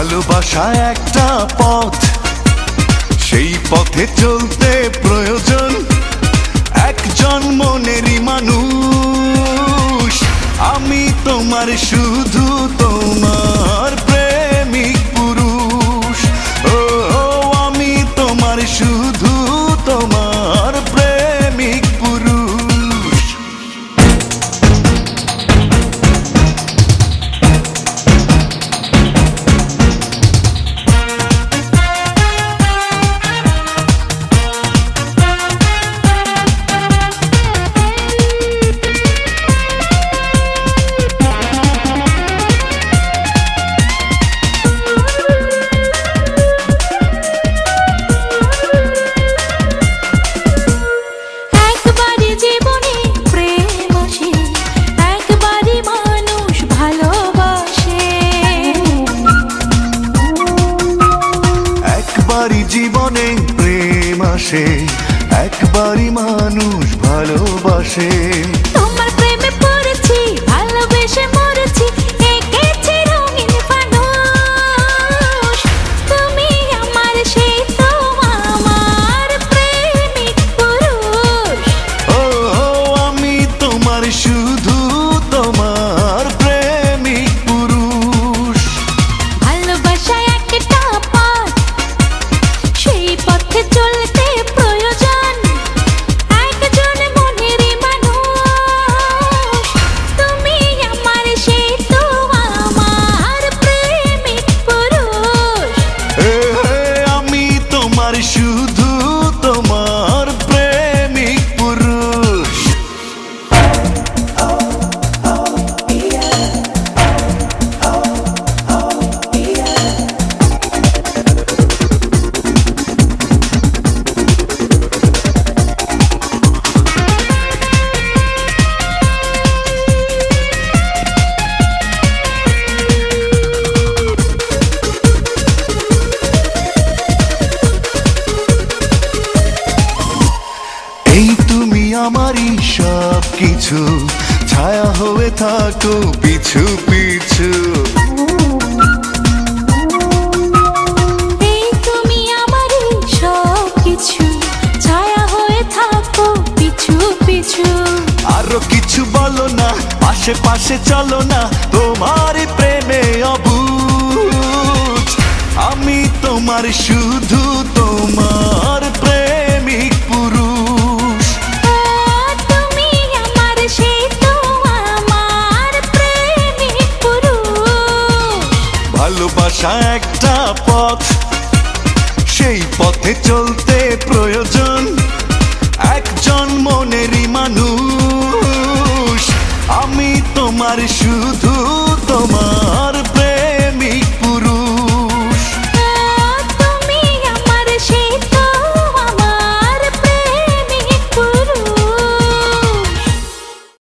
ভালোবাসা একটা পথ, সেই পথে চলতে প্রয়োজন একজন মনেরই মানুষ। আমি তোমার শুধু তোমার প্রেমিক পুরুষ। ও আমি তোমার শুধু তোমার প্রেমিক পুরুষ। জীবনে প্রেম আসে, একবারই মানুষ ভালোবাসে। তোমার প্রেমে পড়েছি, ভালোবেসে মরেছি, এঁকেছি রঙিন ফানুষ। তুমি আমার সেই তো আমার প্রেমিক পুরুষ। ও আমি তোমার শুধু তোমার প্রেমিক পুরুষ। ভালোবাসা একটা পথ, সেই পথে চলতে প্রয়োজন একজন মনেরই মানুষ। তুমি আমার সেই তো আমার প্রেমিক পুরুষ। আমি তোমার শুধু তোমার প্রেমিক পুরুষ। আমারই সব কিছু, ছায়া হয়ে থাকো পিছু পিছু। এই তুমি আমারই সব কিছু, ছায়া হয়ে থাকো পিছু পিছু। আরো কিছু বলো না, পাশে পাশে চলো না, তোমার প্রেমে অবুঝ। আমি তোমার শুধু তোমার প্রেমিক পুরুষ। তুমি আমার সেই তো আমার প্রেমিক পুরুষ। ভালোবাসা একটা পথ, সেই পথে চলতে প্রয়োজন একজন মনেরই মানুষ। আমি তোমার শুধু তোমার